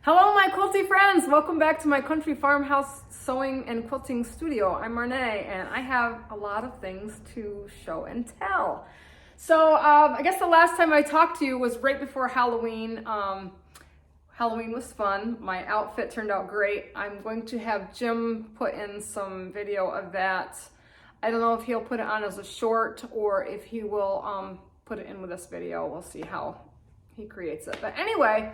Hello, my quilty friends! Welcome back to my country farmhouse sewing and quilting studio. I'm Marnay, and I have a lot of things to show and tell. So I guess the last time I talked to you was right before Halloween. Halloween was fun. My outfit turned out great. I'm going to have Jim put in some video of that. I don't know if he'll put it on as a short or if he will put it in with this video. We'll see how he creates it. But anyway,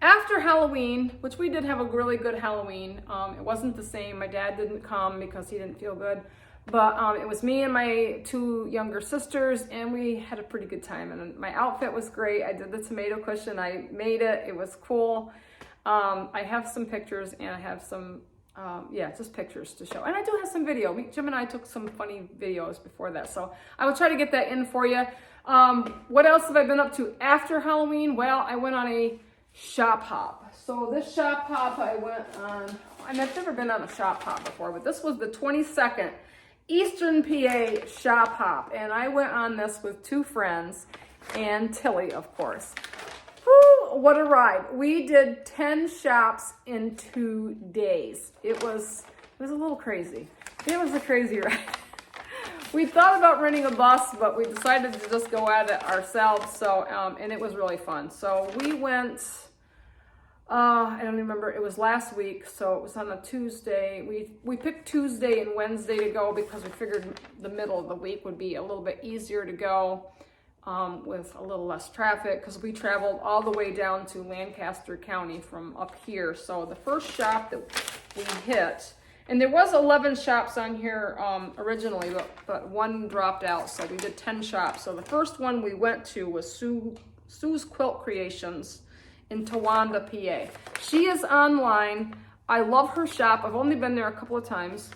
after Halloween, which we did have a really good Halloween, it wasn't the same. My dad didn't come because he didn't feel good, but it was me and my two younger sisters, and we had a pretty good time. And my outfit was great. I did the tomato cushion. I made it. It was cool. I have some pictures, and I have some, just pictures to show. And I do have some video. Jim and I took some funny videos before that, so I will try to get that in for you. What else have I been up to after Halloween? Well, I went on a shop hop. So this shop hop I went on, I've never been on a shop hop before, but this was the 22nd Eastern PA shop hop, and I went on this with two friends and Tilly, of course. Whew, what a ride. We did 10 shops in 2 days. It was a little crazy. It was a crazy ride. We thought about renting a bus, but we decided to just go at it ourselves. So, and it was really fun. So we went, I don't remember, it was last week. So it was on a Tuesday. We picked Tuesday and Wednesday to go because we figured the middle of the week would be a little bit easier to go with a little less traffic, because we traveled all the way down to Lancaster County from up here. So the first shop that we hit, and there was 11 shops on here originally, but one dropped out, so we did 10 shops. So the first one we went to was Sue's Quilt Creations in Towanda, PA. She is online. I love her shop. I've only been there a couple of times,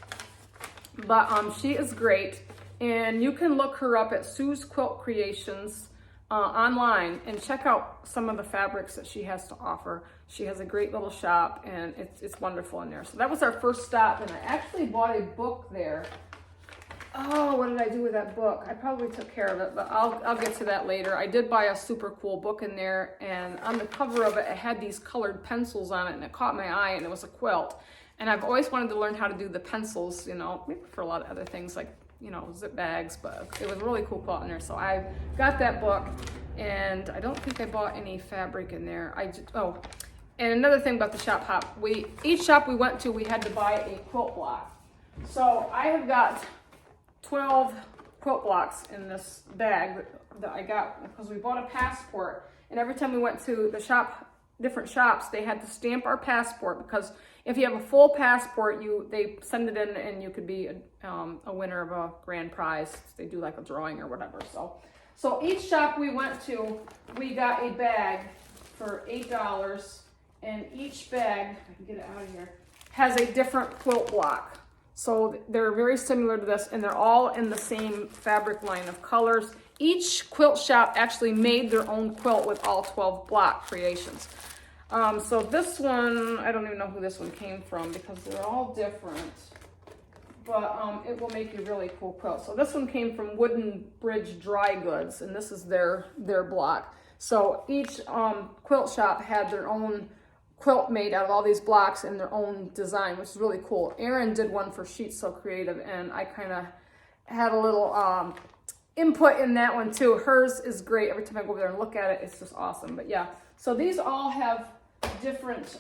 but she is great. And you can look her up at Sue's Quilt Creations online and check out some of the fabrics that she has to offer. She has a great little shop, and it's wonderful in there. So that was our first stop, and I actually bought a book there. Oh, what did I do with that book? I probably took care of it, but I'll get to that later. I did buy a super cool book in there, and on the cover of it, it had these colored pencils on it, and it caught my eye, and it was a quilt. And I've always wanted to learn how to do the pencils, maybe for a lot of other things like, zip bags, but it was a really cool quilt in there. So I got that book, and I don't think I bought any fabric in there. And another thing about the shop hop, each shop we went to, we had to buy a quilt block. So I have got 12 quilt blocks in this bag that I got because we bought a passport, and every time we went to the shop, different shops, they had to stamp our passport, because if you have a full passport, they send it in and you could be a winner of a grand prize. They do like a drawing or whatever. So each shop we went to, we got a bag for $8, and each bag, if I can get it out of here, has a different quilt block. So they're very similar to this, and they're all in the same fabric line of colors. Each quilt shop actually made their own quilt with all 12 block creations. So this one, I don't even know who this one came from because they're all different, but it will make a really cool quilt. So this one came from Wooden Bridge Dry Goods, and this is their block. So each quilt shop had their own quilt made out of all these blocks and their own design, which is really cool. Erin did one for Sheets So Creative, and I kind of had a little input in that one too. Hers is great. Every time I go over there and look at it, it's just awesome. But yeah, so these all have different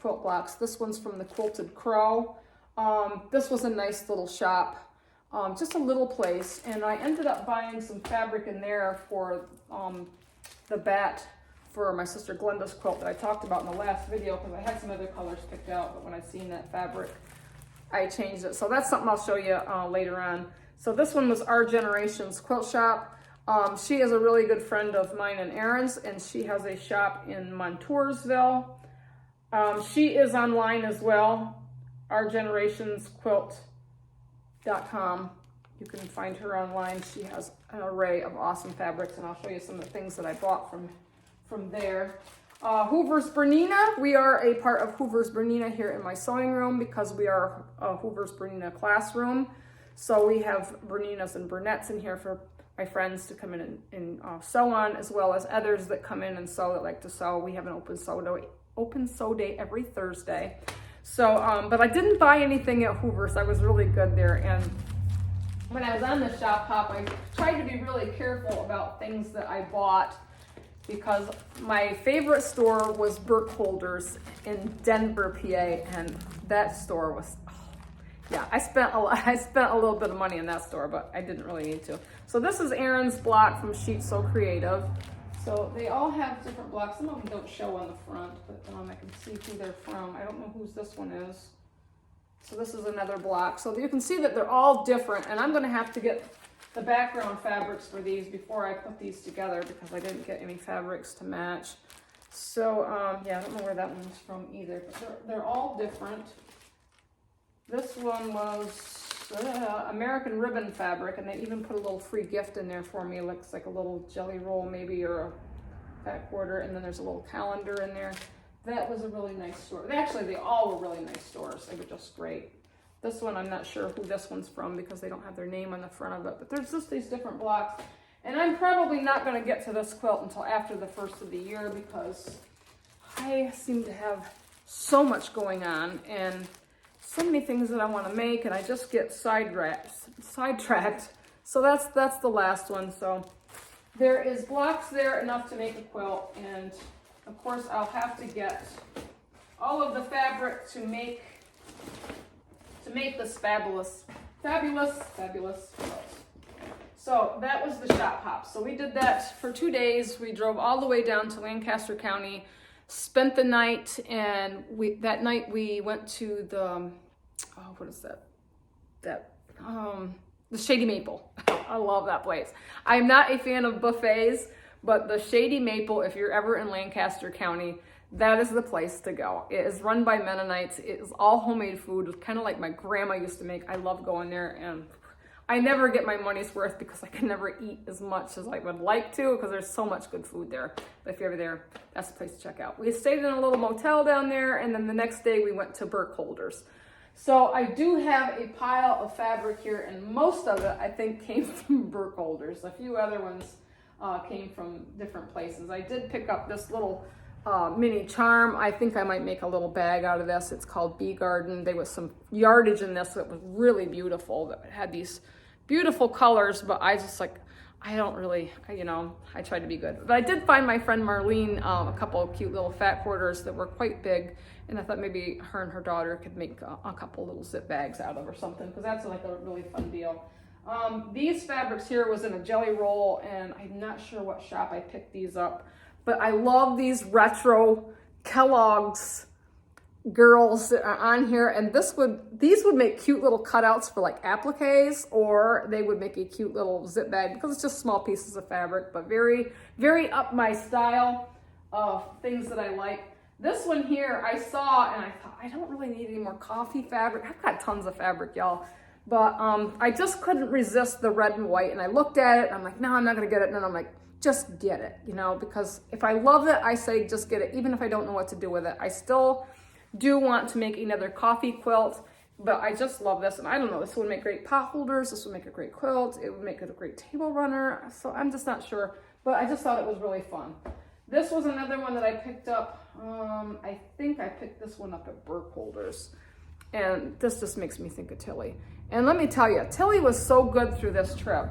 quilt blocks. This one's from the Quilted Crow. This was a nice little shop, just a little place, and I ended up buying some fabric in there for the bat for my sister Glenda's quilt that I talked about in the last video, because I had some other colors picked out, but when I seen that fabric, I changed it. So that's something I'll show you later on. So this one was Our Generation's Quilt Shop. She is a really good friend of mine and Erin's, and she has a shop in Montoursville. She is online as well, ourgenerationsquilt.com. You can find her online. She has an array of awesome fabrics, and I'll show you some of the things that I bought from there. Hoover's Bernina. We are a part of Hoover's Bernina here in my sewing room because we are a Hoover's Bernina classroom. So we have Berninas and Bernettes in here for my friends to come in and sew on, as well as others that come in and sew that like to sew. We have an open sew open sew day every Thursday. So, but I didn't buy anything at Hoover's. I was really good there. And when I was on the shop hop, I tried to be really careful about things that I bought, because my favorite store was Burkholder's in Denver, PA, and that store was, yeah, I spent a little bit of money in that store, but I didn't really need to. So this is Erin's block from Sheet So Creative. So they all have different blocks. Some of them don't show on the front, but I can see who they're from. I don't know whose this one is. So this is another block. So you can see that they're all different, and I'm gonna have to get the background fabrics for these before I put these together, because I didn't get any fabrics to match. So yeah, I don't know where that one's from either, but they're all different. This one was American ribbon fabric, and they even put a little free gift in there for me. It looks like a little jelly roll maybe, or a fat quarter, and then there's a little calendar in there. That was a really nice store. Actually, they all were really nice stores. They were just great. This one, I'm not sure who this one's from because they don't have their name on the front of it, but there's just these different blocks. And I'm probably not going to get to this quilt until after the first of the year, because I seem to have so much going on and so many things that I want to make, and I just get sidetracked. So that's the last one. So there is blocks there enough to make a quilt, and of course I'll have to get all of the fabric to make this fabulous quilt. So that was the shop hop. So we did that for 2 days. We drove all the way down to Lancaster County, spent the night, and that night we went to the what is that? The Shady Maple. I love that place. I'm not a fan of buffets, but the Shady Maple, if you're ever in Lancaster County, that is the place to go. It is run by Mennonites. It is all homemade food. It's kind of like my grandma used to make. I love going there, and I never get my money's worth because I can never eat as much as I would like to, because there's so much good food there. But if you're ever there, that's the place to check out. We stayed in a little motel down there, and then the next day we went to Burkholder's. So I do have a pile of fabric here, and most of it I think came from Burkholder's. A few other ones came from different places. I did pick up this little mini charm. I think I might make a little bag out of this. It's called Bee Garden. There was some yardage in this that was really beautiful. It had these beautiful colors, but I just I don't really, I tried to be good. But I did find my friend Marlene a couple of cute little fat quarters that were quite big, and I thought maybe her and her daughter could make a couple little zip bags out of or something, because that's like a really fun deal. These fabrics here was in a jelly roll, and I'm not sure what shop I picked these up, but I love these retro Kellogg's girls that are on here, and these would make cute little cutouts for like appliques, or they would make a cute little zip bag, because it's just small pieces of fabric, but very, very up my style of things that I like. This one here I saw, and I thought, I don't really need any more coffee fabric. I've got tons of fabric, y'all. But I just couldn't resist the red and white, and I looked at it, and I'm like, no, I'm not gonna get it. And then I'm like, just get it, because if I love it, I say just get it, even if I don't know what to do with it. I still do want to make another coffee quilt, but I just love this, and I don't know, this would make great pot holders, this would make a great quilt, it would make it a great table runner, so I'm just not sure, but I just thought it was really fun. This was another one that I picked up, I think I picked this one up at Burkholder's, and this just makes me think of Tilly. And let me tell you, Tilly was so good through this trip.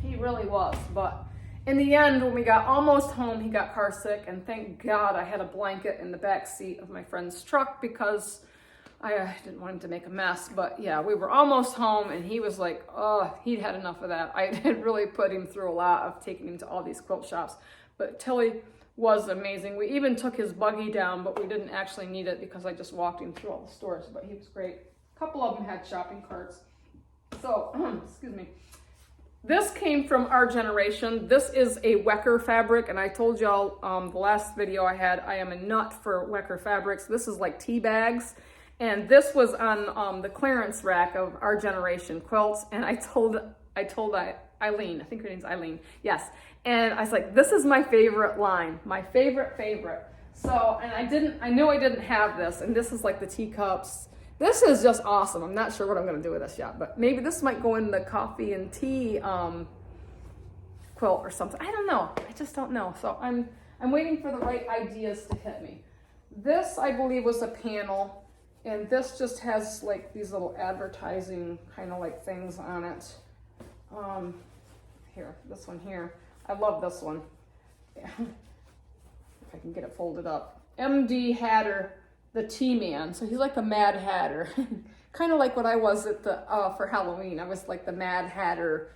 He really was, but in the end, when we got almost home, he got car sick, and thank God I had a blanket in the back seat of my friend's truck, because I didn't want him to make a mess. But yeah, we were almost home, and he was like, oh, he'd had enough of that. I had really put him through a lot of taking him to all these quilt shops, but Tilly was amazing. We even took his buggy down, but we didn't actually need it because I just walked him through all the stores, but he was great. A couple of them had shopping carts. So, excuse me. This came from Our Generation. This is a Wecker fabric, and I told y'all the last video I had, I am a nut for Wecker fabrics. This is like tea bags, and this was on the clearance rack of Our Generation quilts, and I told Eileen, I think her name's Eileen, yes, and I was like, this is my favorite line, my favorite. So, and I knew I didn't have this, and this is like the teacups. This is just awesome. I'm not sure what I'm gonna do with this yet, but maybe this might go in the coffee and tea quilt or something. I don't know. I just don't know. So I'm waiting for the right ideas to hit me. This, I believe, was a panel, and this just has like these little advertising kind of like things on it. Here, this one here. I love this one. If I can get it folded up. MD Hatter, the T-Man. So he's like the Mad Hatter. Kind of like what I was at the for Halloween. I was like the Mad Hatter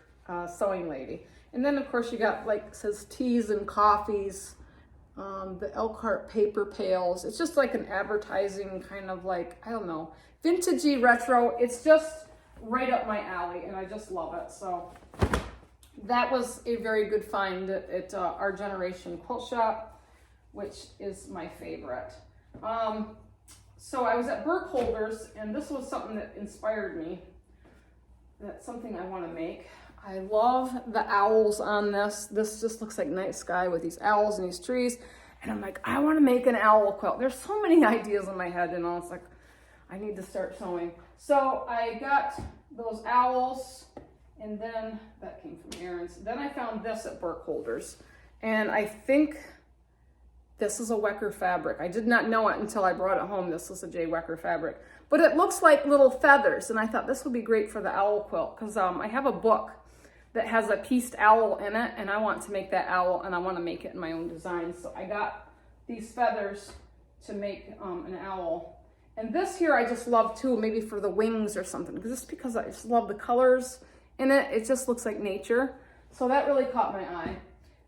sewing lady. And then of course you got like, it says teas and coffees, the Elkhart paper pails. It's just like an advertising kind of like, I don't know, vintagey retro. It's just right up my alley and I just love it. So that was a very good find at Our Generation Quilt Shop, which is my favorite. So I was at Burkholder's, and this was something that inspired me. That's something I want to make. I love the owls on this. This just looks like night sky with these owls and these trees. And I'm like, I want to make an owl quilt. There's so many ideas in my head, and it's like, I need to start sewing. So I got those owls, and then that came from Aaron's. Then I found this at Burkholder's, and I think this is a Wecker fabric. I did not know it until I brought it home. This is a J. Wecker fabric. But it looks like little feathers, and I thought this would be great for the owl quilt because I have a book that has a pieced owl in it, and I want to make that owl, and I want to make it in my own design. So I got these feathers to make an owl. And this here I just love too, maybe for the wings or something, because I just love the colors in it. It just looks like nature. So that really caught my eye.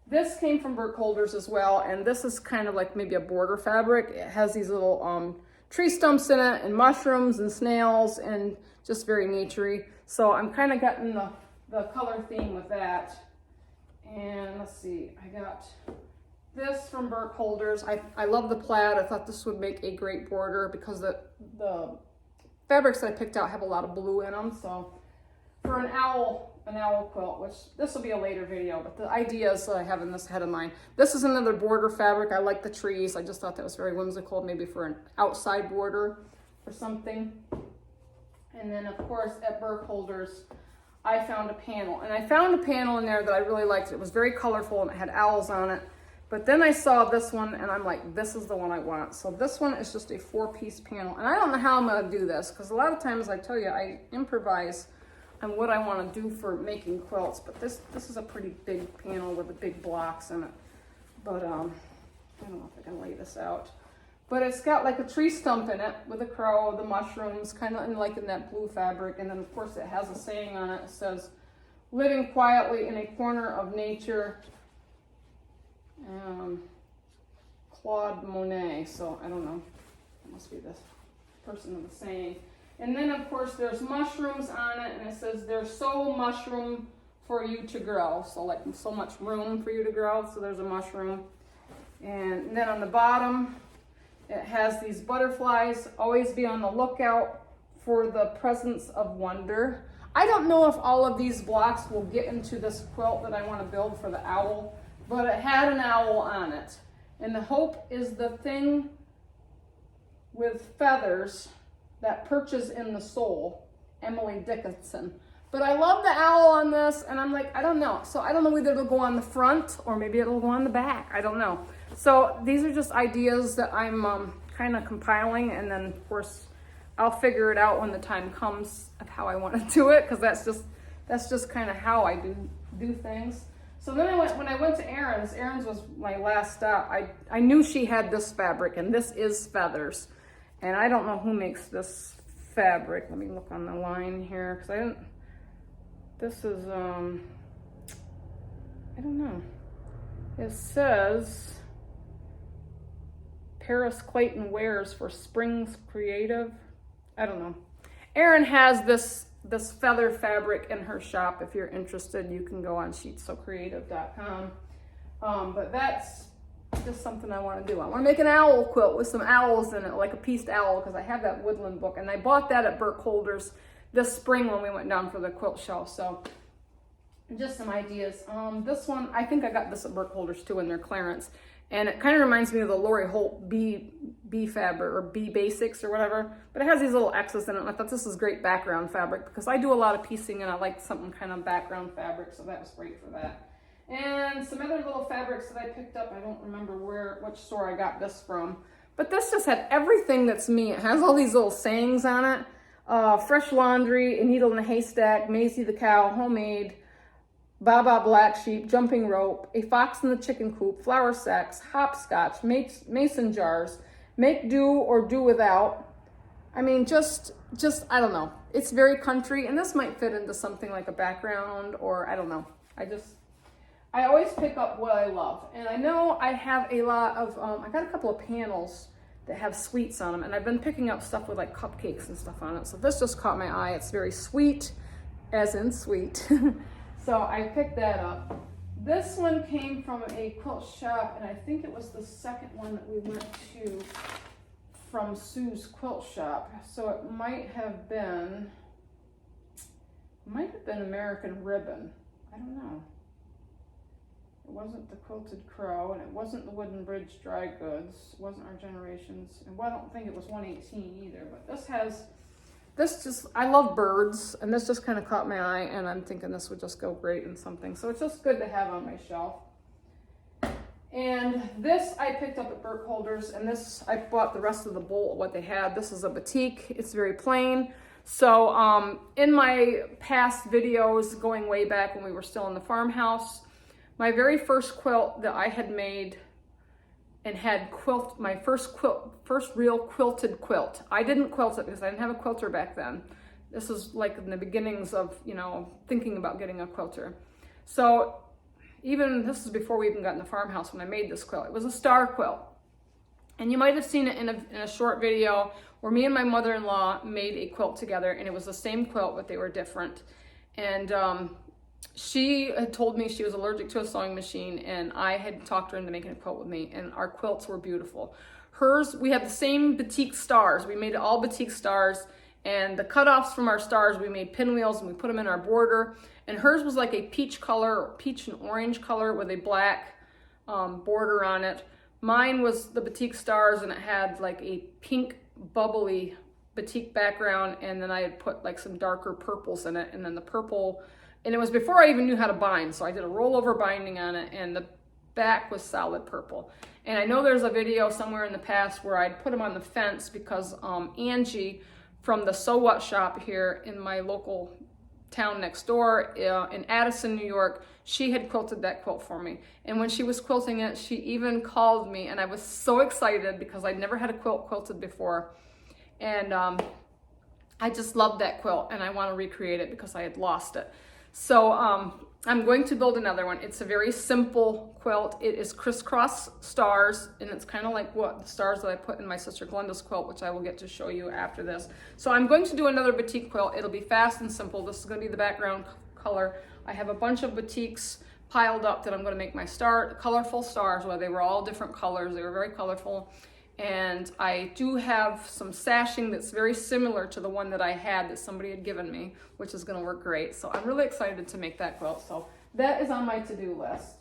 This came from Burkholder's as well, and this is kind of like maybe a border fabric. It has these little tree stumps in it, and mushrooms and snails, and just very naturey. So I'm kind of getting the color theme with that. And let's see, I got this from Burkholder's. I love the plaid. I thought this would make a great border because the fabrics that I picked out have a lot of blue in them. So for an owl quilt, which this will be a later video, but the ideas I have in this head of mine. This is another border fabric. I like the trees. I just thought that was very whimsical, maybe for an outside border or something. And then of course at Burkholder's, I found a panel, and I found a panel in there that I really liked. It was very colorful and it had owls on it. But then I saw this one and I'm like, this is the one I want. So this one is just a 4-piece panel. And I don't know how I'm gonna do this, because a lot of times I tell you, I improvise on what I want to do for making quilts, but this is a pretty big panel with the big blocks in it. But I don't know if I can lay this out. But it's got like a tree stump in it with a crow, the mushrooms, kind of in that blue fabric, and then of course it has a saying on it. It says, "Living quietly in a corner of nature." Claude Monet. So I don't know. It must be this person of the saying. And then of course there's mushrooms on it, and it says there's so mushroom for you to grow. So like so much room for you to grow. So there's a mushroom. And then on the bottom, it has these butterflies. Always be on the lookout for the presence of wonder. I don't know if all of these blocks will get into this quilt that I want to build for the owl, but it had an owl on it. And the hope is the thing with feathers that perches in the soul, Emily Dickinson. But I love the owl on this, and I'm like, I don't know. So I don't know whether it'll go on the front or maybe it'll go on the back. I don't know. So these are just ideas that I'm kind of compiling, and then of course I'll figure it out when the time comes of how I want to do it, because that's just kind of how I do things. So then when I went to Aaron's was my last stop. I knew she had this fabric, and this is feathers. And I don't know who makes this fabric. Let me look on the line here, because I didn't, this is, I don't know. It says Paris Clayton Wares for Springs Creative. I don't know. Erin has this feather fabric in her shop. If you're interested, you can go on sheetsocreative.com. But that's just something I want to do. I want to make an owl quilt with some owls in it, like a pieced owl, because I have that woodland book, and I bought that at Burkholder's this spring when we went down for the quilt show. So just some ideas. This one, I think I got this at Burkholder's too in their clearance, and it kind of reminds me of the Lori Holt B fabric, or B Basics or whatever, but it has these little X's in it, and I thought this is great background fabric because I do a lot of piecing and I like something kind of background fabric, so that was great for that. And some other little fabrics that I picked up. I don't remember which store I got this from, But this just had everything that's me. It has all these little sayings on it. Fresh laundry, a needle in a haystack, Maisie the cow, homemade, Baba black sheep, jumping rope, a fox in the chicken coop, flour sacks, hopscotch, mason jars, make do or do without. I mean, just I don't know. It's very country, and this might fit into something like a background, or I don't know. I always pick up what I love, and I know I have a lot of, I got a couple of panels that have sweets on them, and I've been picking up stuff with like cupcakes and stuff on it, so this just caught my eye. It's very sweet, as in sweet. So I picked that up. This one came from a quilt shop, and I think it was the second one that we went to from Sue's quilt shop. So it might have been American Ribbon. I don't know. It wasn't the Quilted Crow, and it wasn't the Wooden Bridge Dry Goods. It wasn't Our Generations, and well, I don't think it was 118 either. But I love birds, and this just kind of caught my eye, and I'm thinking this would just go great in something. So it's just good to have on my shelf. And this I picked up at Burkholder's, and this I bought the rest of the bolt of what they had. This is a batik. It's very plain. So in my past videos, going way back when we were still in the farmhouse, my very first quilt that I had made and had my first real quilted quilt. I didn't quilt it because I didn't have a quilter back then. This was like in the beginnings of, thinking about getting a quilter. So this is before we even got in the farmhouse when I made this quilt. It was a star quilt. And you might have seen it in a short video where me and my mother-in-law made a quilt together, and it was the same quilt, but they were different. And she had told me she was allergic to a sewing machine, and I had talked her into making a quilt with me, and our quilts were beautiful. Hers, we had the same batik stars. We made all batik stars, and the cutoffs from our stars, we made pinwheels, and we put them in our border. And hers was like a peach color, peach and orange color with a black border on it. Mine was the batik stars, and it had like a pink bubbly batik background, and then I had put like some darker purples in it, and then the purple, and it was before I even knew how to bind, so I did a rollover binding on it, and the back was solid purple. And I know there's a video somewhere in the past where I'd put them on the fence because Angie from the So What shop here in my local town next door in Addison, New York, she had quilted that quilt for me. And when she was quilting it, she even called me, and I was so excited because I'd never had a quilt quilted before. And I just loved that quilt, and I want to recreate it because I had lost it. So I'm going to build another one. It's a very simple quilt. It is crisscross stars, and it's kind of like what the stars that I put in my sister Glenda's quilt, which I will get to show you after this. So I'm going to do another batik quilt. It'll be fast and simple. This is going to be the background color. I have a bunch of batiks piled up that I'm going to make my colorful stars, where they were all different colors. They were very colorful. And I do have some sashing that's very similar to the one that I had that somebody had given me, which is going to work great. So I'm really excited to make that quilt. So that is on my to-do list.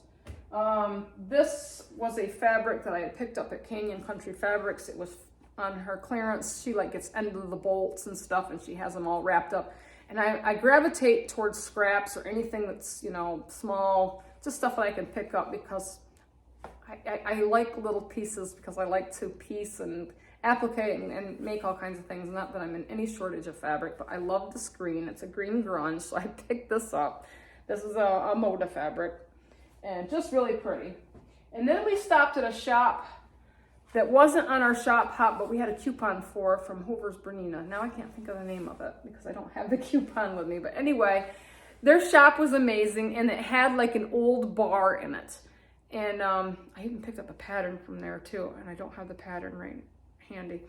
This was a fabric that I had picked up at Canyon Country Fabrics. It was on her clearance. She like gets end of the bolts and stuff, and she has them all wrapped up. And I gravitate towards scraps or anything that's, small, just stuff that I can pick up because I like little pieces, because I like to piece and applique and make all kinds of things. Not that I'm in any shortage of fabric, but I love this green. It's a green grunge, so I picked this up. This is a Moda fabric, and just really pretty. And then we stopped at a shop that wasn't on our shop hop, but we had a coupon from Hoover's Bernina. Now I can't think of the name of it because I don't have the coupon with me. But anyway, their shop was amazing, and it had like an old bar in it. And I even picked up a pattern from there too, and I don't have the pattern right handy.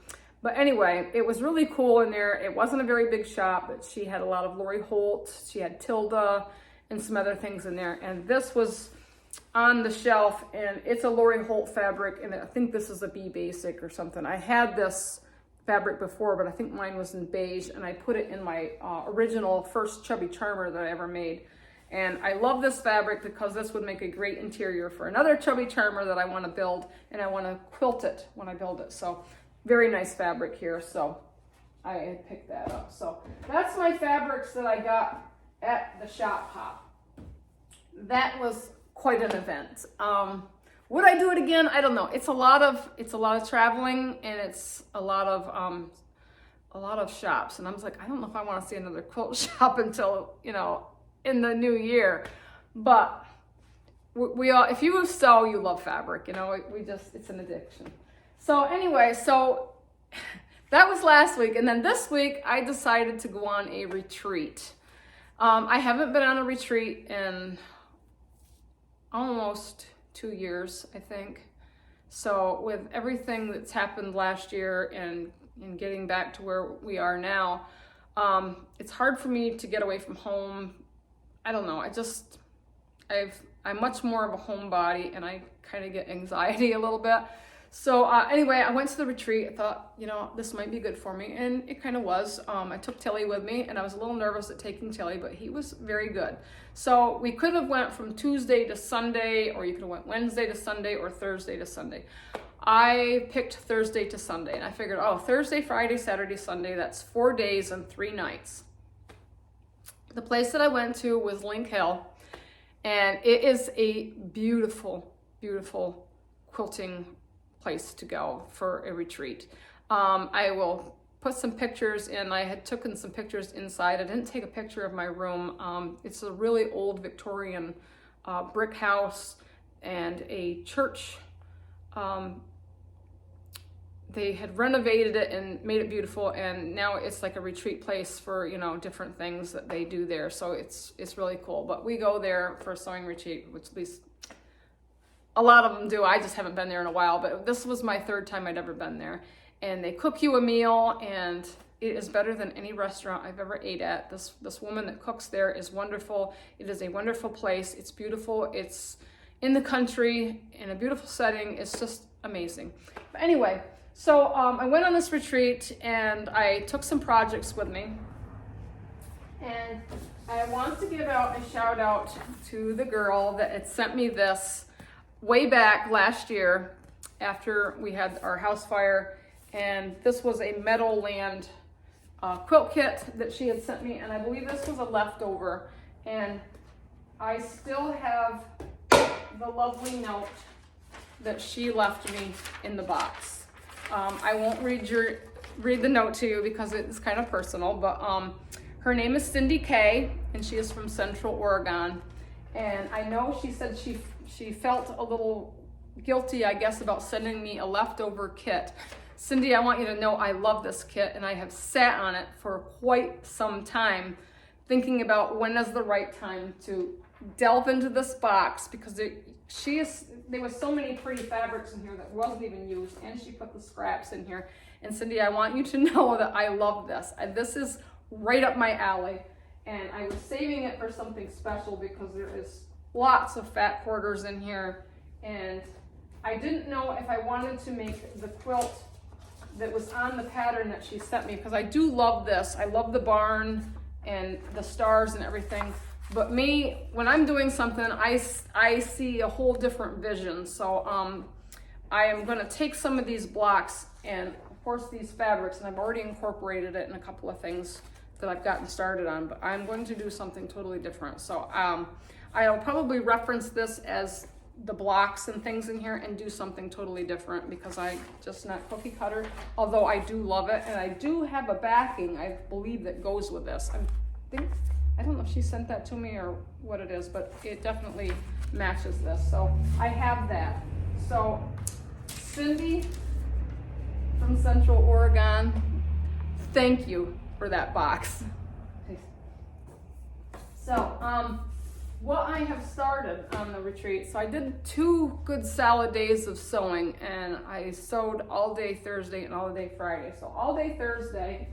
But anyway, it was really cool in there. It wasn't a very big shop, but she had a lot of Lori Holt. She had Tilda and some other things in there. And this was on the shelf, and it's a Lori Holt fabric, and I think this is a B Basic or something. I had this fabric before, but I think mine was in beige, and I put it in my original first Chubby Charmer that I ever made. And I love this fabric because this would make a great interior for another Chubby Charmer that I want to build, and I want to quilt it when I build it. So very nice fabric here. So I picked that up. So that's my fabrics that I got at the shop hop. That was quite an event. Would I do it again? I don't know. It's a lot of traveling, and it's a lot of shops. And I was like, I don't know if I want to see another quilt shop until, in the new year. But we all, if you sew, you love fabric, it's an addiction. So anyway, that was last week. And then this week I decided to go on a retreat. I haven't been on a retreat in almost 2 years, I think. So with everything that's happened last year and getting back to where we are now, it's hard for me to get away from home. I don't know. I'm much more of a homebody, and I kind of get anxiety a little bit. So anyway, I went to the retreat. I thought, this might be good for me, and it kind of was. I took Tilly with me, and I was a little nervous at taking Tilly, but he was very good. So we could have went from Tuesday to Sunday, or you could have went Wednesday to Sunday, or Thursday to Sunday. I picked Thursday to Sunday, and I figured, Thursday, Friday, Saturday, Sunday, that's 4 days and 3 nights. The place that I went to was Link Hill, and it is a beautiful, beautiful quilting place to go for a retreat. I will put some pictures in. I had taken some pictures inside. I didn't take a picture of my room. It's a really old Victorian brick house and a church. They had renovated it and made it beautiful, and now it's like a retreat place for, different things that they do there. So it's really cool. But we go there for a sewing retreat, which at least a lot of them do. I just haven't been there in a while, but this was my 3rd time I'd ever been there. And they cook you a meal, and it is better than any restaurant I've ever ate at. This woman that cooks there is wonderful. It is a wonderful place. It's beautiful. It's in the country, in a beautiful setting. It's just amazing. But anyway, so I went on this retreat, and I took some projects with me. And I want to give out a shout out to the girl that had sent me this way back last year after we had our house fire. And this was a Meadowland quilt kit that she had sent me, and I believe this was a leftover. And I still have the lovely note that she left me in the box. I won't read the note to you because it's kind of personal, but her name is Cindy Kay, and she is from Central Oregon. And I know she said she felt a little guilty, I guess, about sending me a leftover kit. Cindy, I want you to know I love this kit, and I have sat on it for quite some time thinking about when is the right time to delve into this box, because there was so many pretty fabrics in here that wasn't even used, and she put the scraps in here. And Cindy, I want you to know that I love this. This is right up my alley, and I was saving it for something special because there is lots of fat quarters in here, and I didn't know if I wanted to make the quilt that was on the pattern that she sent me, because I do love this. I love the barn and the stars and everything. But me, when I'm doing something, I see a whole different vision. So I am going to take some of these blocks and, of course, these fabrics, and I've already incorporated it in a couple of things that I've gotten started on, but I'm going to do something totally different. So I'll probably reference this as the blocks and things in here and do something totally different, because I'm just not cookie cutter, although I do love it. And I do have a backing, I believe, that goes with this. I don't know if she sent that to me or what it is, but it definitely matches this. So I have that. So Cindy from Central Oregon, thank you for that box. So what I have started on the retreat, so I did 2 good solid days of sewing, and I sewed all day Thursday and all day Friday. So all day Thursday,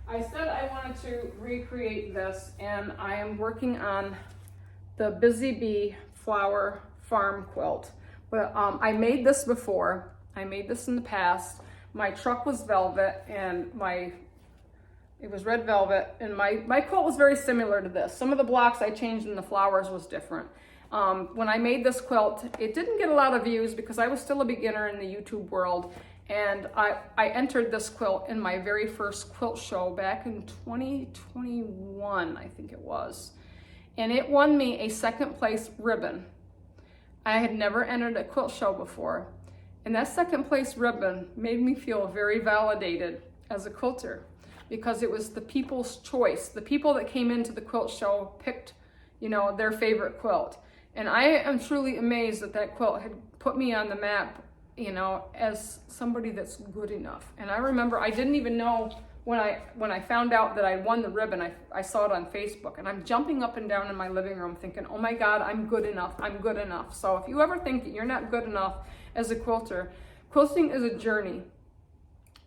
I said I wanted to recreate this, and I am working on the Busy Bee flower farm quilt. But I made this before. I made this in the past. My truck was velvet, and it was red velvet, and my quilt was very similar to this. Some of the blocks I changed and the flowers was different. When I made this quilt, it didn't get a lot of views because I was still a beginner in the YouTube world, and I entered this quilt in my very first quilt show back in 2021, I think it was. And it won me a 2nd place ribbon. I had never entered a quilt show before, and that second place ribbon made me feel very validated as a quilter, because it was the people's choice. The people that came into the quilt show picked, you know, their favorite quilt. And I am truly amazed that that quilt had put me on the map, you know, as somebody that's good enough. And I remember I didn't even know when I found out that I won the ribbon. I saw it on Facebook, and I'm jumping up and down in my living room thinking, oh my God, I'm good enough, I'm good enough. So if you ever think that you're not good enough as a quilter, quilting is a journey.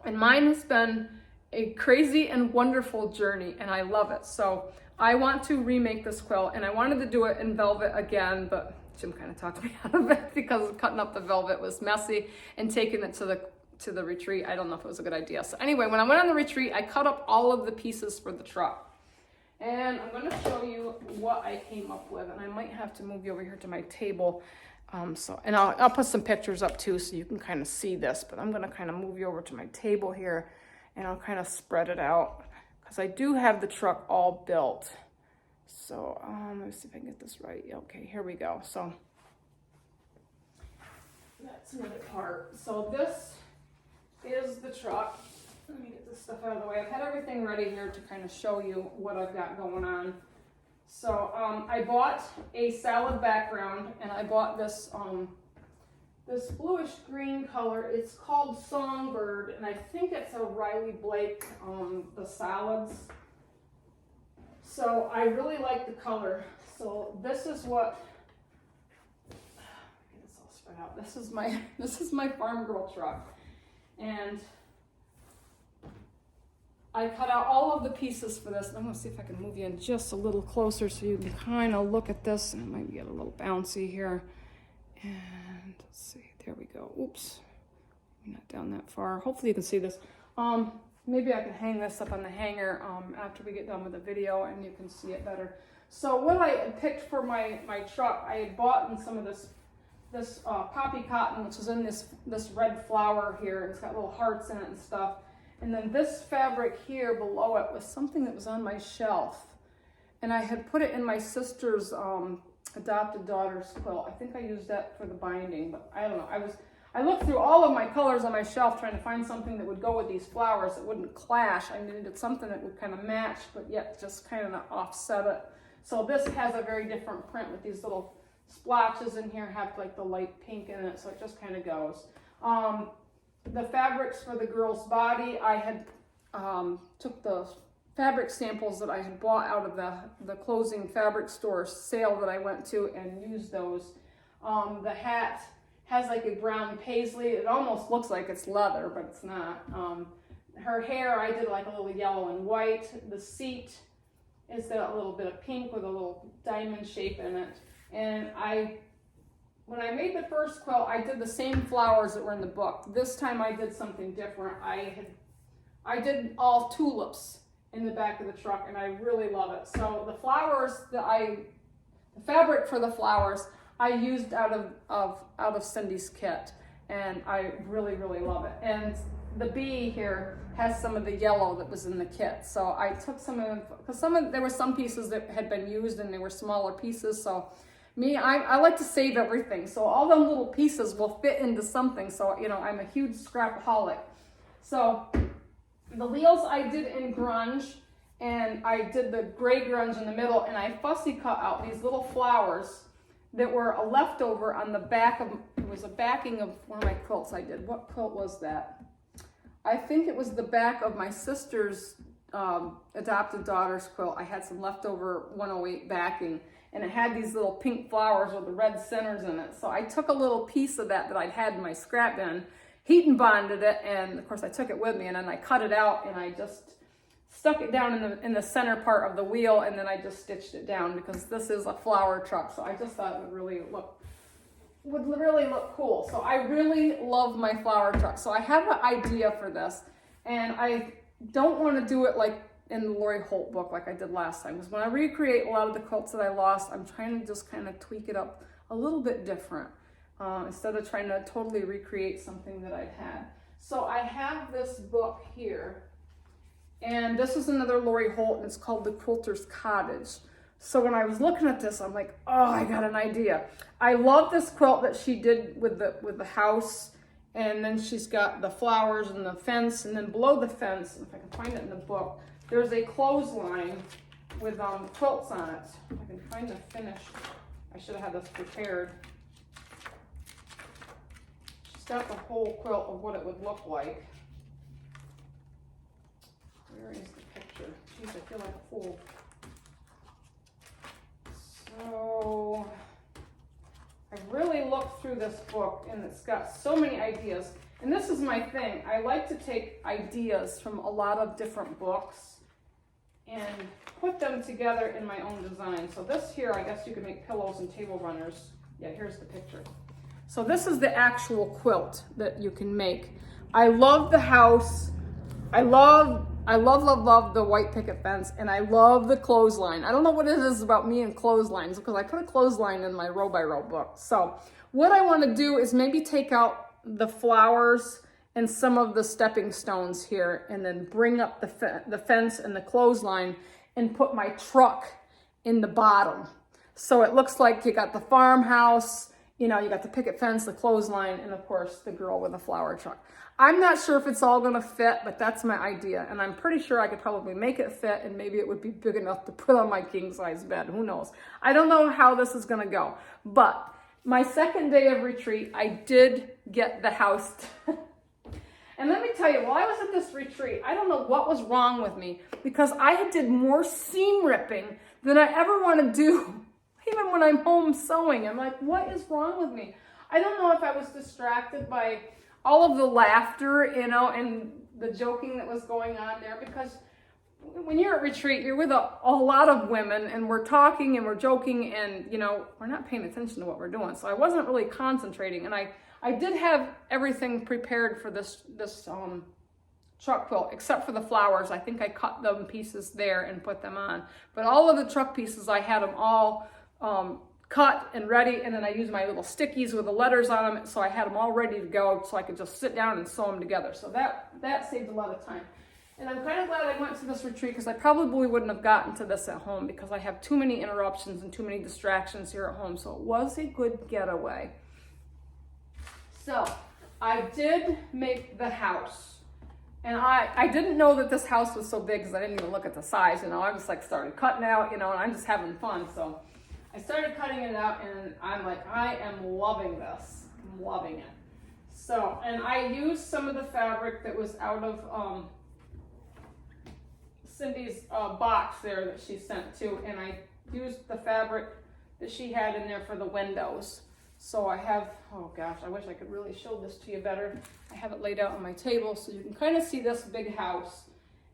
And mine has been a crazy and wonderful journey, and I love it. So I want to remake this quilt, and I wanted to do it in velvet again, but Jim kind of talked me out of it because cutting up the velvet was messy, and taking it to the retreat, I don't know if it was a good idea. So anyway, when I went on the retreat, I cut up all of the pieces for the truck. And I'm going to show you what I came up with, and I might have to move you over here to my table. And I'll put some pictures up too so you can kind of see this, but I'm going to kind of move you over to my table here, and I'll kind of spread it out because I do have the truck all built. So let me see if I can get this right. Okay, here we go. So that's another part. So this is the truck. Let me get this stuff out of the way. I've had everything ready here to kind of show you what I've got going on. So I bought a salad background, and I bought this this bluish green color. It's called Songbird, and I think it's a Riley Blake, the salads. So I really like the color. So this is what, get this all spread out. This is my Farm Girl truck. And I cut out all of the pieces for this. I'm going to see if I can move you in just a little closer so you can kind of look at this. And it might get a little bouncy here. And let's see, there we go. Oops, not down that far. Hopefully you can see this. Maybe I can hang this up on the hanger after we get done with the video, and you can see it better. So what I had picked for my truck, I had bought in some of this poppy cotton, which is in this red flower here. It's got little hearts in it and stuff. And then this fabric here below it was something that was on my shelf. And I had put it in my sister's adopted daughter's quilt. I think I used that for the binding, but I don't know. I looked through all of my colors on my shelf trying to find something that would go with these flowers that wouldn't clash. I needed something that would kind of match, but yet just kind of offset it. So this has a very different print with these little splotches in here, have like the light pink in it, so it just kind of goes. The fabrics for the girl's body, I had took the fabric samples that I had bought out of the closing fabric store sale that I went to and used those. The hat has like a brown paisley. It almost looks like it's leather, but it's not. Her hair, I did like a little yellow and white. The seat is got a little bit of pink with a little diamond shape in it. And when I made the first quilt, I did the same flowers that were in the book. This time I did something different. I did all tulips in the back of the truck, and I really love it. So the flowers the fabric for the flowers, I used out of Cindy's kit, and I really, really love it. And the bee here has some of the yellow that was in the kit. So I took because there were some pieces that had been used and they were smaller pieces. So I like to save everything. So all the little pieces will fit into something. So, you know, I'm a huge scrapaholic. So the wheels I did in grunge, and I did the gray grunge in the middle, and I fussy cut out these little flowers that were a leftover on the back of, it was a backing of one of my quilts I did. What quilt was that? I think it was the back of my sister's adopted daughter's quilt. I had some leftover 108 backing, and it had these little pink flowers with the red centers in it. So I took a little piece of that I'd had in my scrap bin, heat and bonded it, and of course I took it with me, and then I cut it out, and I just stuck it down in the center part of the wheel, and then I just stitched it down because this is a flower truck. So I just thought it would really look cool. So I really love my flower truck. So I have an idea for this, and I don't want to do it like in the Lori Holt book like I did last time, because when I recreate a lot of the quilts that I lost, I'm trying to just kind of tweak it up a little bit different instead of trying to totally recreate something that I've had. So I have this book here, and this is another Lori Holt, and it's called The Quilter's Cottage. So when I was looking at this, I'm like, oh, I got an idea. I love this quilt that she did with the house, and then she's got the flowers and the fence, and then below the fence, if I can find it in the book, there's a clothesline with quilts on it. If I can find the finish, I should have had this prepared. She's got the whole quilt of what it would look like. Where is the picture? Jeez, I feel like a fool. So I really looked through this book, and it's got so many ideas. And this is my thing. I like to take ideas from a lot of different books and put them together in my own design. So this here, I guess you could make pillows and table runners. Yeah, here's the picture. So this is the actual quilt that you can make. I love the house. I love the white picket fence, and I love the clothesline. I don't know what it is about me and clotheslines, because I put a clothesline in my row by row book. So what I want to do is maybe take out the flowers and some of the stepping stones here, and then bring up the fence and the clothesline and put my truck in the bottom. So it looks like you got the farmhouse, you know, you got the picket fence, the clothesline, and of course the girl with a flower truck. I'm not sure if it's all gonna fit, but that's my idea. And I'm pretty sure I could probably make it fit, and maybe it would be big enough to put on my king size bed, who knows? I don't know how this is gonna go. But my second day of retreat, I did get the house. And let me tell you, while I was at this retreat, I don't know what was wrong with me, because I did more seam ripping than I ever wanna do, even when I'm home sewing. I'm like, what is wrong with me? I don't know if I was distracted by all of the laughter, you know, and the joking that was going on there, because when you're at retreat, you're with a lot of women, and we're talking and we're joking, and, you know, we're not paying attention to what we're doing. So I wasn't really concentrating, and I did have everything prepared for this truck quilt, except for the flowers. I think I cut them pieces there and put them on. But all of the truck pieces, I had them all cut and ready, and then I used my little stickies with the letters on them, so I had them all ready to go, so I could just sit down and sew them together. So that saved a lot of time. And I'm kind of glad I went to this retreat, because I probably wouldn't have gotten to this at home, because I have too many interruptions and too many distractions here at home. So it was a good getaway. So I did make the house, and I didn't know that this house was so big, because I didn't even look at the size, you know. I just like started cutting out, you know, and I'm just having fun. So I started cutting it out, and I'm like, I am loving this. I'm loving it. So, and I used some of the fabric that was out of Cindy's box there that she sent too, and I used the fabric that she had in there for the windows. So I have, oh gosh, I wish I could really show this to you better. I have it laid out on my table so you can kind of see this big house.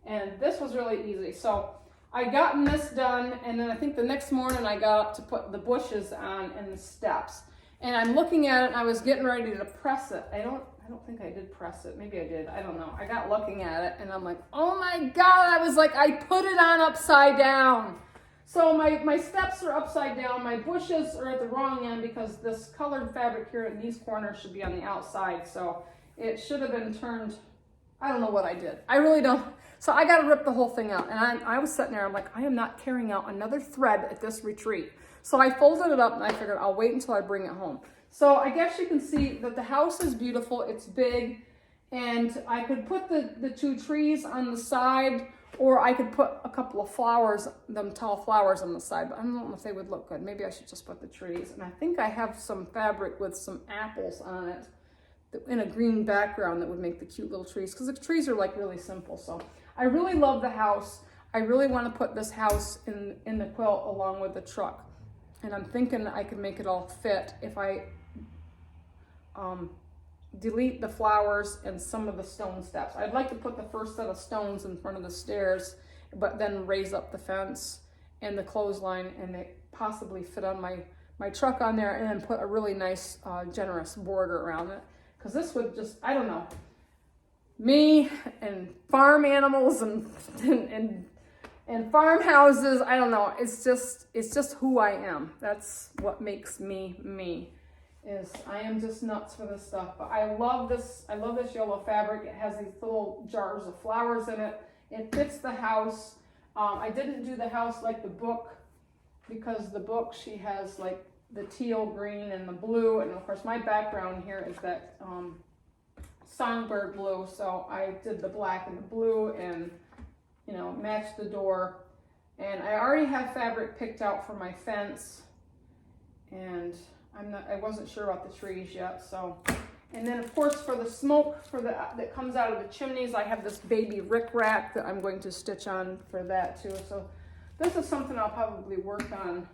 And this was really easy. So I gotten this done, and then I think the next morning I got up to put the bushes on and the steps. And I'm looking at it, and I was getting ready to press it. I don't think I did press it. Maybe I did. I don't know. I got looking at it, and I'm like, oh my God. I was like, I put it on upside down. So my steps are upside down. My bushes are at the wrong end, because this colored fabric here in these corners should be on the outside. So it should have been turned. I don't know what I did. I really don't. So I got to rip the whole thing out. And I was sitting there, I'm like, I am not tearing out another thread at this retreat. So I folded it up, and I figured I'll wait until I bring it home. So I guess you can see that the house is beautiful. It's big, and I could put the two trees on the side, or I could put a couple of flowers, them tall flowers on the side, but I don't know if they would look good. Maybe I should just put the trees. And I think I have some fabric with some apples on it in a green background that would make the cute little trees, because the trees are like really simple. So I really love the house. I really want to put this house in the quilt along with the truck. And I'm thinking I could make it all fit if I delete the flowers and some of the stone steps. I'd like to put the first set of stones in front of the stairs, but then raise up the fence and the clothesline, and they possibly fit on my truck on there, and then put a really nice, generous border around it. Because this would just, I don't know, me and farm animals and farmhouses, I don't know. It's just who I am. That's what makes me me. Is I am just nuts for this stuff. But I love this yellow fabric. It has these little jars of flowers in it. It fits the house. I didn't do the house like the book because the book, she has like the teal green and the blue, and of course my background here is that songbird blue, so I did the black and the blue and, you know, matched the door. And I already have fabric picked out for my fence, and I wasn't sure about the trees yet, so. And then of course for the smoke that comes out of the chimneys, I have this baby rickrack that I'm going to stitch on for that too. So this is something I'll probably work on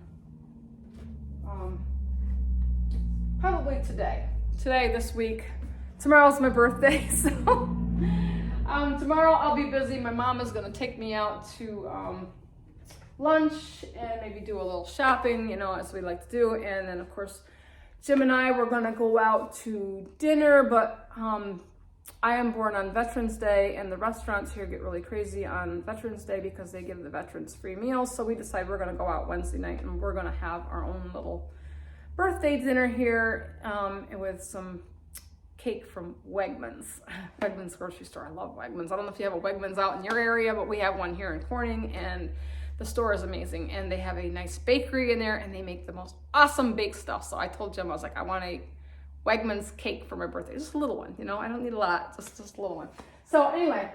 probably today, this week. Tomorrow's my birthday, so tomorrow I'll be busy. My mom is gonna take me out to lunch and maybe do a little shopping, you know, as we like to do. And then of course, Jim and I were gonna go out to dinner, but I am born on Veterans Day, and the restaurants here get really crazy on Veterans Day because they give the veterans free meals. So we decided we're gonna go out Wednesday night and we're gonna have our own little birthday dinner here with some cake from Wegmans. Wegmans grocery store. I love Wegmans. I don't know if you have a Wegmans out in your area, but we have one here in Corning, and the store is amazing, and they have a nice bakery in there, and they make the most awesome baked stuff. So I told Jim, I was like, I want a Wegmans cake for my birthday. Just a little one, you know, I don't need a lot, just a little one. So anyway,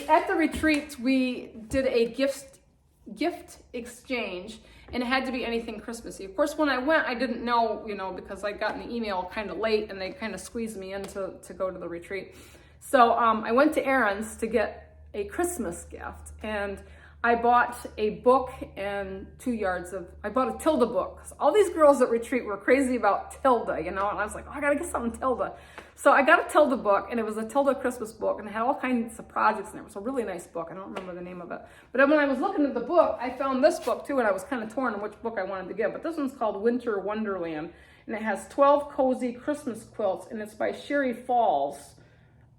at the retreat, we did a gift exchange, and it had to be anything Christmassy. Of course, when I went, I didn't know, you know, because I got an email kind of late, and they kind of squeezed me in to go to the retreat. So I went to Aaron's to get a Christmas gift, and I bought a book and I bought a Tilda book. All these girls at retreat were crazy about Tilda, you know, and I was like, oh, I gotta get something Tilda. So I got a Tilda book, and it was a Tilda Christmas book, and it had all kinds of projects in it. It was a really nice book. I don't remember the name of it. But when I was looking at the book, I found this book too, and I was kind of torn on which book I wanted to get. But this one's called Winter Wonderland, and it has 12 cozy Christmas quilts, and it's by Sherry Falls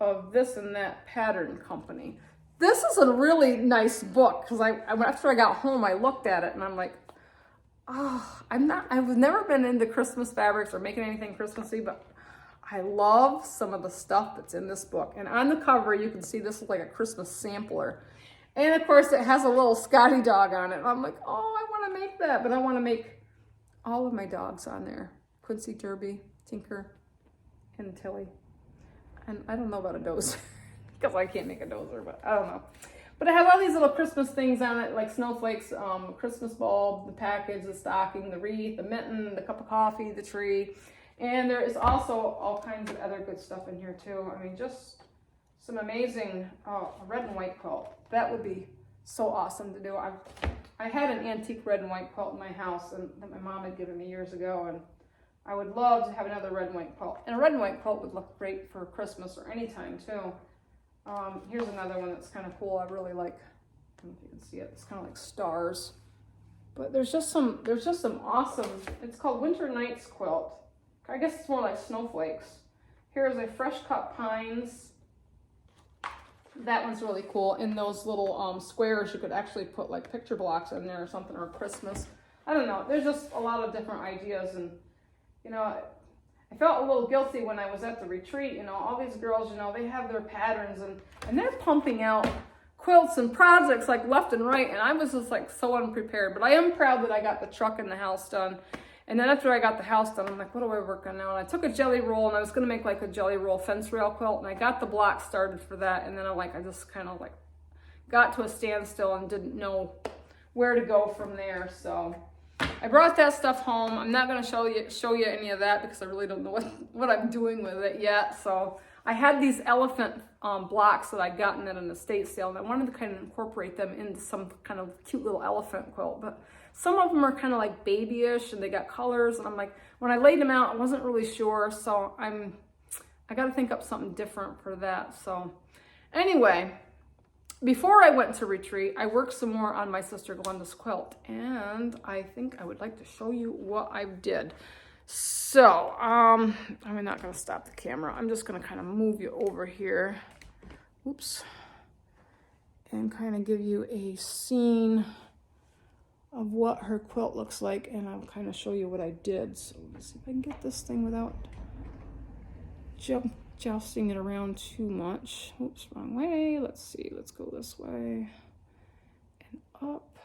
of This and That Pattern Company. This is a really nice book, because after I got home, I looked at it, and I'm like, oh, I've never been into Christmas fabrics or making anything Christmassy, but I love some of the stuff that's in this book. And on the cover, you can see this is like a Christmas sampler. And of course, it has a little Scotty dog on it. And I'm like, oh, I want to make that. But I want to make all of my dogs on there. Quincy, Derby, Tinker, and Tilly. And I don't know about a dozer, because I can't make a dozer, but I don't know. But I have all these little Christmas things on it, like snowflakes, Christmas bulb, the package, the stocking, the wreath, the mitten, the cup of coffee, the tree. And there is also all kinds of other good stuff in here too. I mean, just some amazing red and white quilt. That would be so awesome to do. I had an antique red and white quilt in my house and that my mom had given me years ago, and I would love to have another red and white quilt. And a red and white quilt would look great for Christmas or any time too. Here's another one that's kind of cool. I really like. I don't know if you can see it. It's kind of like stars. But there's just some awesome. It's called Winter Nights Quilt. I guess it's more like snowflakes. Here's a fresh cut pines. That one's really cool. In those little squares, you could actually put like picture blocks in there or something, or Christmas. I don't know. There's just a lot of different ideas, and you know, I felt a little guilty when I was at the retreat. You know, all these girls, you know, they have their patterns and they're pumping out quilts and projects like left and right, and I was just like so unprepared. But I am proud that I got the truck and the house done. And then after I got the house done, I'm like, what do I work on now? And I took a jelly roll, and I was going to make like a jelly roll fence rail quilt, and I got the block started for that. And then I just kind of like got to a standstill and didn't know where to go from there. So I brought that stuff home. I'm not going to show you any of that because I really don't know what I'm doing with it yet. So I had these elephant blocks that I'd gotten at an estate sale, and I wanted to kind of incorporate them into some kind of cute little elephant quilt. But some of them are kind of like babyish, and they got colors, and I'm like, when I laid them out, I wasn't really sure, so I got to think up something different for that. So anyway, before I went to retreat, I worked some more on my sister Glenda's quilt, and I think I would like to show you what I did. So I'm not going to stop the camera. I'm just going to kind of move you over here. Oops. And kind of give you a scene of what her quilt looks like, and I'll kind of show you what I did. So let's see if I can get this thing without jousting it around too much. Oops, wrong way. Let's see, let's go this way and up.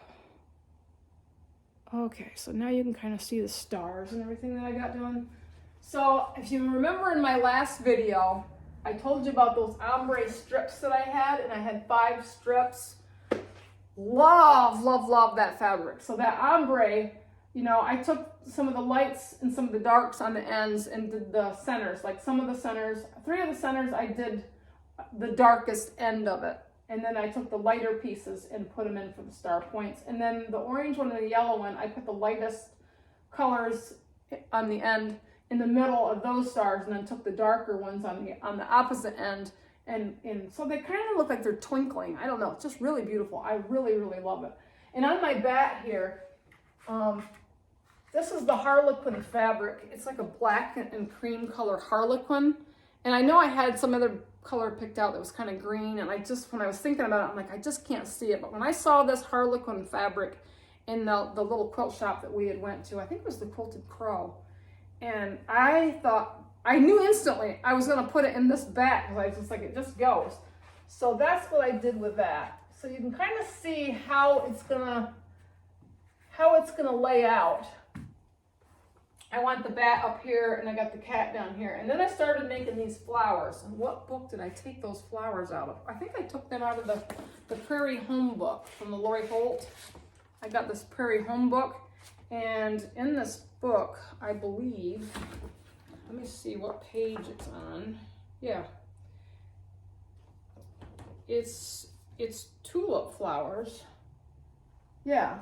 Okay, so now you can kind of see the stars and everything that I got done. So if you remember in my last video, I told you about those ombre strips that I had, and I had 5 strips. Love, love, love that fabric. So that ombre, you know, I took some of the lights and some of the darks on the ends and did the centers. Like some of the centers, 3 of the centers, I did the darkest end of it. And then I took the lighter pieces and put them in for the star points. And then the orange one and the yellow one, I put the lightest colors on the end in the middle of those stars, and then took the darker ones on the opposite end. And so they kind of look like they're twinkling. I don't know. It's just really beautiful. I really, really love it. And on my bat here, this is the Harlequin fabric. It's like a black and cream color Harlequin. And I know I had some other color picked out that was kind of green, and when I was thinking about it, I'm like, I just can't see it. But when I saw this Harlequin fabric in the little quilt shop that we had went to, I think it was the Quilted Crow, and I thought, I knew instantly I was going to put it in this bat, because I was just like, it just goes. So that's what I did with that. So you can kind of see how it's gonna lay out. I want the bat up here, and I got the cat down here. And then I started making these flowers. And what book did I take those flowers out of? I think I took them out of the Prairie Home book from the Lori Holt. I got this Prairie Home book. And in this book, I believe, let me see what page it's on. Yeah. It's tulip flowers. Yeah,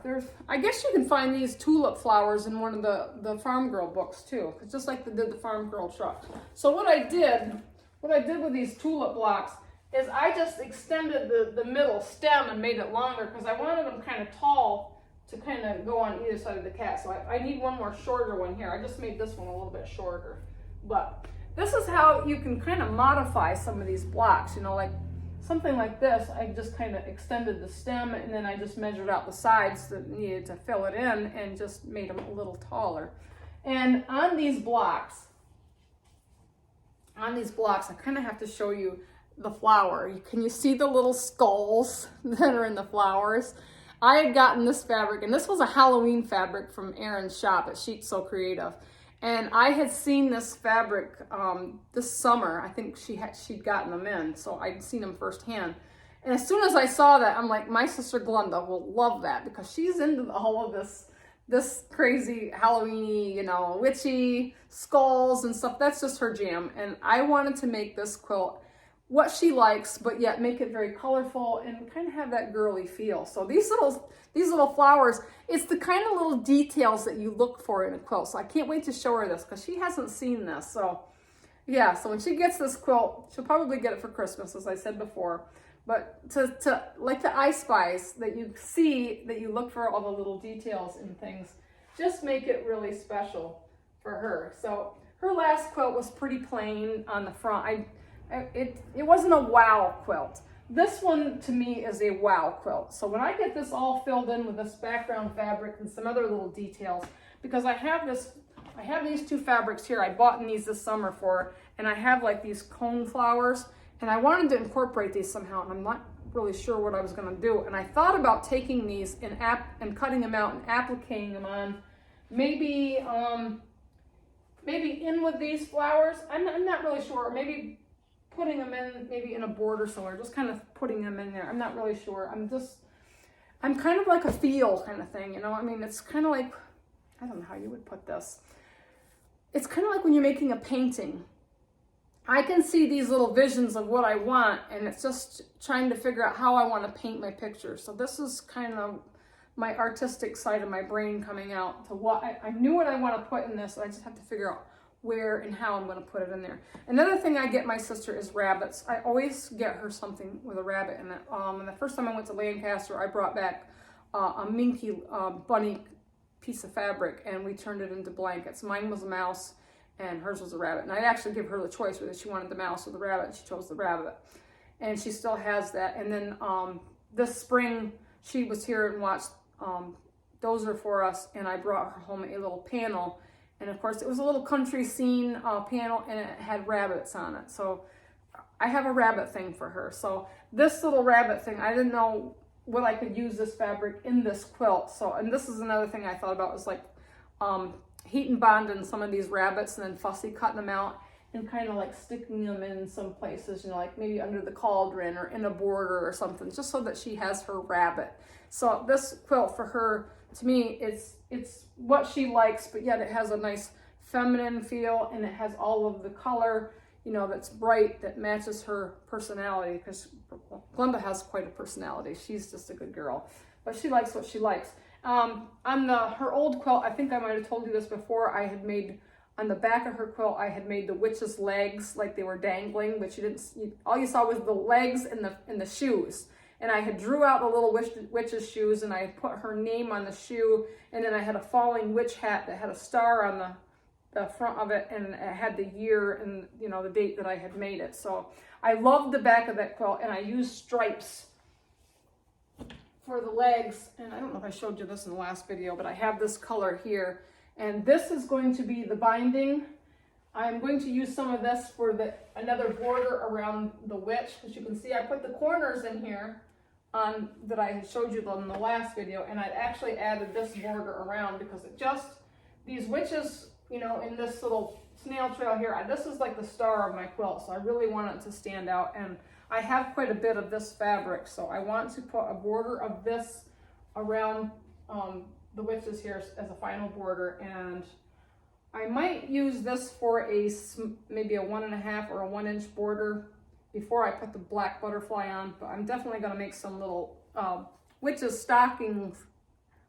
I guess you can find these tulip flowers in one of the Farm Girl books too. It's just like they did the Farm Girl truck. So what I did with these tulip blocks is I just extended the middle stem and made it longer, because I wanted them kind of tall to kind of go on either side of the cat. So I need one more shorter one here. I just made this one a little bit shorter. But this is how you can kind of modify some of these blocks, you know, like something like this. I just kind of extended the stem, and then I just measured out the sides that needed to fill it in and just made them a little taller. And on these blocks, I kind of have to show you the flower. Can you see the little skulls that are in the flowers? I had gotten this fabric, and this was a Halloween fabric from Erin's shop at Sheets So Creative. And I had seen this fabric this summer. I think she'd gotten them in, so I'd seen them firsthand. And as soon as I saw that, I'm like, my sister Glenda will love that, because she's into all of this crazy Halloween-y, you know, witchy skulls and stuff. That's just her jam. And I wanted to make this quilt what she likes, but yet make it very colorful and kind of have that girly feel. So these little flowers, it's the kind of little details that you look for in a quilt. So I can't wait to show her this, because she hasn't seen this. So yeah, so when she gets this quilt, she'll probably get it for Christmas, as I said before. But to like the I Spies that you see, that you look for all the little details and things, just make it really special for her. So her last quilt was pretty plain on the front. It wasn't a wow quilt. This one to me is a wow quilt. So when I get this all filled in with this background fabric and some other little details, because I have these 2 fabrics here. I bought these this summer for, and I have like these cone flowers, and I wanted to incorporate these somehow, and I'm not really sure what I was going to do. And I thought about taking these and cutting them out and appliquing them on, maybe in with these flowers. I'm not really sure. Or maybe putting them in, maybe in a border somewhere, just kind of putting them in there. I'm not really sure. I'm kind of like a feel kind of thing, you know? I mean, it's kind of like, I don't know how you would put this. It's kind of like when you're making a painting. I can see these little visions of what I want, and it's just trying to figure out how I want to paint my picture. So this is kind of my artistic side of my brain coming out to what I knew what I want to put in this, so I just have to figure out where and how I'm going to put it in there. Another thing I get my sister is rabbits. I always get her something with a rabbit in it. And the first time I went to Lancaster, I brought back a minky bunny piece of fabric, and we turned it into blankets. Mine was a mouse, and hers was a rabbit. And I actually give her the choice whether she wanted the mouse or the rabbit. She chose the rabbit, and she still has that. And then this spring, she was here and watched Dozer for us, and I brought her home a little panel. And of course, it was a little country scene panel, and it had rabbits on it. So I have a rabbit thing for her. So this little rabbit thing, I didn't know what I could use this fabric in this quilt. So, and this is another thing I thought about was like heat and bonding some of these rabbits and then fussy cutting them out and kind of like sticking them in some places, you know, like maybe under the cauldron or in a border or something, just so that she has her rabbit. So this quilt for her, to me, it's what she likes, but yet it has a nice feminine feel, and it has all of the color, you know, that's bright, that matches her personality, because Glenda has quite a personality. She's just a good girl, but she likes what she likes. On her old quilt, I think I might have told you this before, I had made, on the back of her quilt, I had made the witch's legs like they were dangling, but all you saw was the legs and the shoes. And I had drew out the little witch's shoes, and I had put her name on the shoe, and then I had a falling witch hat that had a star on the front of it, and it had the year and, you know, the date that I had made it. So I loved the back of that quilt, and I used stripes for the legs. And I don't know if I showed you this in the last video, but I have this color here, and this is going to be the binding. I'm going to use some of this for another border around the witch, because you can see I put the corners in here that I showed you in the last video, and I'd actually added this border around because these witches, you know, in this little snail trail here, this is like the star of my quilt, so I really want it to stand out, and I have quite a bit of this fabric, so I want to put a border of this around the witches here as a final border, and I might use this for maybe a 1.5 or a 1 inch border before I put the black butterfly on, but I'm definitely going to make some little witch's stocking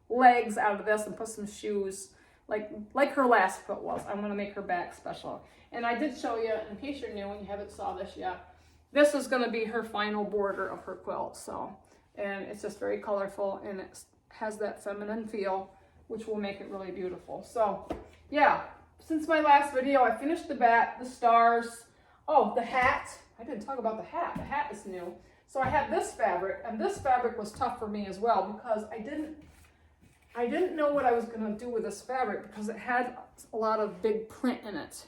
legs out of this and put some shoes like her last quilt was. I'm going to make her back special. And I did show you, in case you're new and you haven't saw this yet, this is going to be her final border of her quilt. So, and it's just very colorful, and it has that feminine feel, which will make it really beautiful. So yeah, since my last video, I finished the bat, the stars. Oh, the hat. I didn't talk about the hat. The hat is new. So I had this fabric, and this fabric was tough for me as well, because I didn't know what I was going to do with this fabric, because it had a lot of big print in it.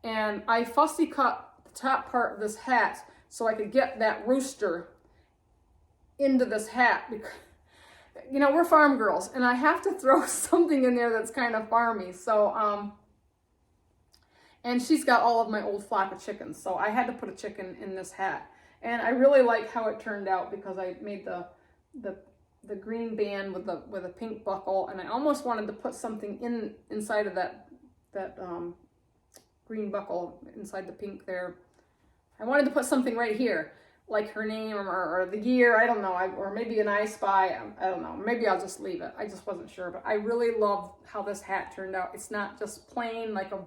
And I fussy cut the top part of this hat so I could get that rooster into this hat, because, you know, we're farm girls, and I have to throw something in there that's kind of farmy. So, and she's got all of my old flock of chickens, so I had to put a chicken in this hat. And I really like how it turned out, because I made the green band with a pink buckle, and I almost wanted to put something inside of that green buckle inside the pink there. I wanted to put something right here, like her name or the year, I don't know, or maybe an I Spy, I don't know, maybe I'll just leave it. I just wasn't sure, but I really love how this hat turned out. It's not just plain, like a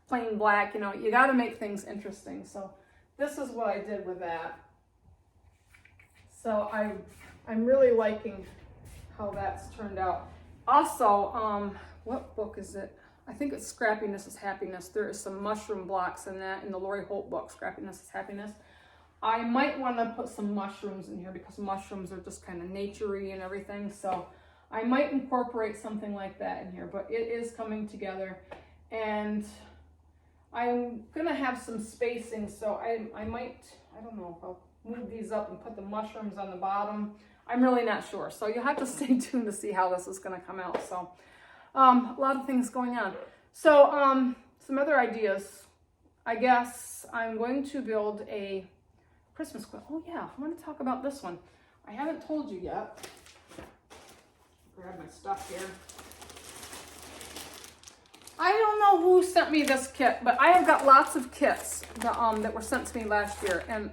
plain black, you know, you got to make things interesting. So this is what I did with that. So I'm really liking how that's turned out. Also, what book is it? I think it's Scrappiness is Happiness. There is some mushroom blocks in that, in the Lori Holt book, Scrappiness is Happiness. I might want to put some mushrooms in here, because mushrooms are just kind of naturey and everything. So I might incorporate something like that in here, but it is coming together. And I'm going to have some spacing, so I might, I don't know if I'll move these up and put the mushrooms on the bottom. I'm really not sure. So you'll have to stay tuned to see how this is going to come out. So a lot of things going on. So some other ideas. I guess I'm going to build a Christmas quilt. Oh yeah, I want to talk about this one. I haven't told you yet. Grab my stuff here. I don't know who sent me this kit, but I have got lots of kits that were sent to me last year, and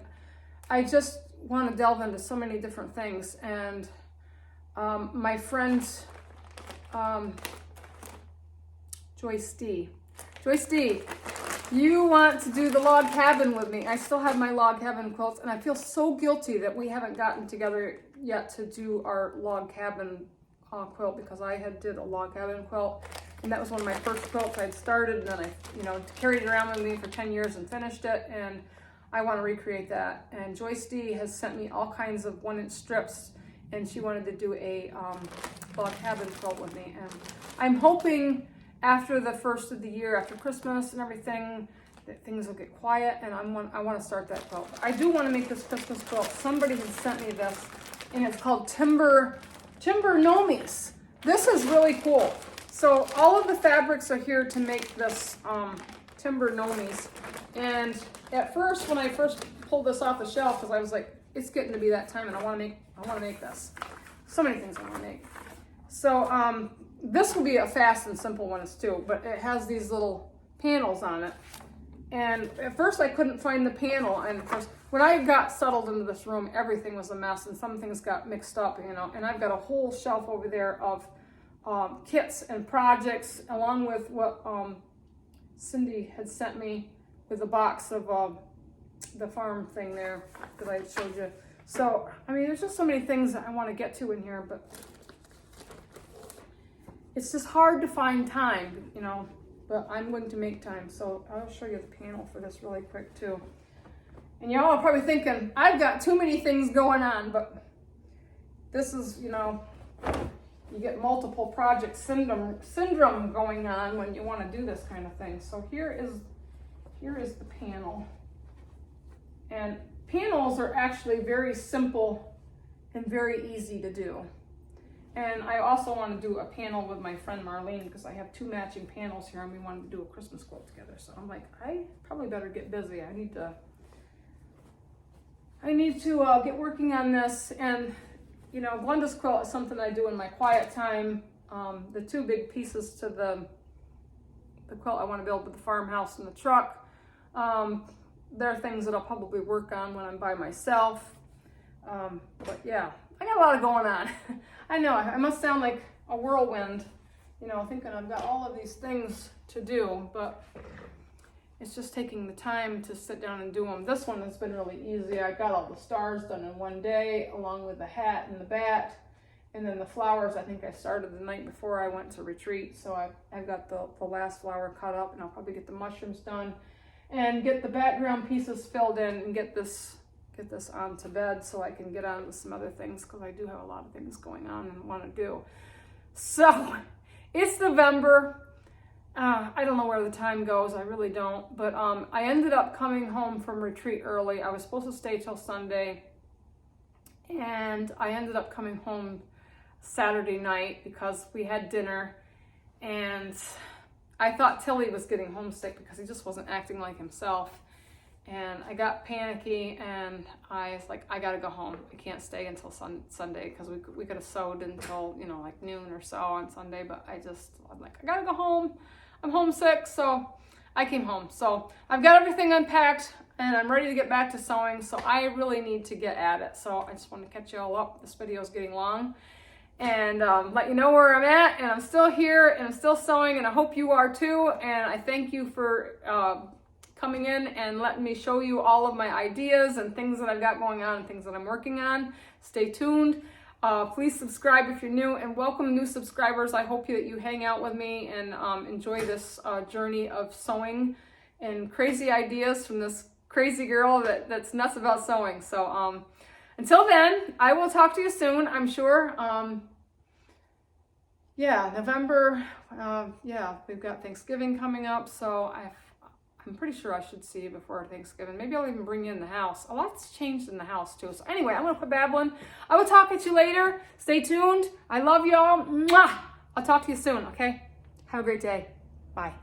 I just want to delve into so many different things. And my friend Joyce D, you want to do the log cabin with me. I still have my log cabin quilts, and I feel so guilty that we haven't gotten together yet to do our log cabin quilt, because I did a log cabin quilt, and that was one of my first quilts I'd started, and then I carried it around with me for 10 years and finished it, and I want to recreate that. And Joyce D has sent me all kinds of 1-inch strips, and she wanted to do a log cabin quilt with me, and I'm hoping after the first of the year, after Christmas and everything, that things will get quiet, and I want to start that quilt. I do want to make this Christmas quilt. Somebody had sent me this and it's called Timber Nomies. This is really cool. So all of the fabrics are here to make this Timber Nomies. And at first, when I first pulled this off the shelf, because I was like, it's getting to be that time, and I want to make this. So many things I want to make. So this will be a fast and simple one too, but it has these little panels on it. And at first I couldn't find the panel, and of course when I got settled into this room, everything was a mess and some things got mixed up, you know, and I've got a whole shelf over there of kits and projects, along with what Cindy had sent me with a box of the farm thing there that I showed you. So, I mean, there's just so many things that I want to get to in here, but it's just hard to find time, you know, but I'm going to make time. So I'll show you the panel for this really quick too. And y'all are probably thinking, I've got too many things going on, but this is, you know, you get multiple project syndrome going on when you want to do this kind of thing. So here is the panel. And panels are actually very simple and very easy to do. And I also want to do a panel with my friend Marlene, because I have 2 matching panels here and we wanted to do a Christmas quilt together. So I'm like, I probably better get busy. I need to get working on this. And you know, Glenda's quilt is something I do in my quiet time. The 2 big pieces to the quilt I want to build with the farmhouse and the truck. They're things that I'll probably work on when I'm by myself. But yeah, I got a lot of going on. I know, I must sound like a whirlwind, you know, thinking I've got all of these things to do, but it's just taking the time to sit down and do them. This one has been really easy. I got all the stars done in one day, along with the hat and the bat. And then the flowers, I think I started the night before I went to retreat. So I've got the last flower cut up, and I'll probably get the mushrooms done and get the background pieces filled in and get this onto bed so I can get on with some other things, because I do have a lot of things going on and want to do. So it's November. I don't know where the time goes. I really don't. But I ended up coming home from retreat early. I was supposed to stay till Sunday. And I ended up coming home Saturday night because we had dinner. And I thought Tilly was getting homesick because he just wasn't acting like himself. And I got panicky and I was like, I gotta go home. I can't stay until Sunday, because we could have sewed until, you know, like noon or so on Sunday. But I'm like, I gotta go home. I'm homesick, so I came home. So I've got everything unpacked and I'm ready to get back to sewing. So I really need to get at it. So I just want to catch you all up. This video is getting long, and let you know where I'm at. And I'm still here and I'm still sewing, and I hope you are too. And I thank you for coming in and letting me show you all of my ideas and things that I've got going on and things that I'm working on. Stay tuned. Please subscribe if you're new, and welcome new subscribers. I hope that you hang out with me and enjoy this journey of sewing and crazy ideas from this crazy girl that's nuts about sewing. So until then, I will talk to you soon, I'm sure. Yeah, November, yeah, we've got Thanksgiving coming up, so I'm pretty sure I should see you before Thanksgiving. Maybe I'll even bring you in the house. A lot's changed in the house too. So anyway, I'm gonna quit babbling. I will talk at you later. Stay tuned. I love y'all. Mwah! I'll talk to you soon, okay? Have a great day. Bye.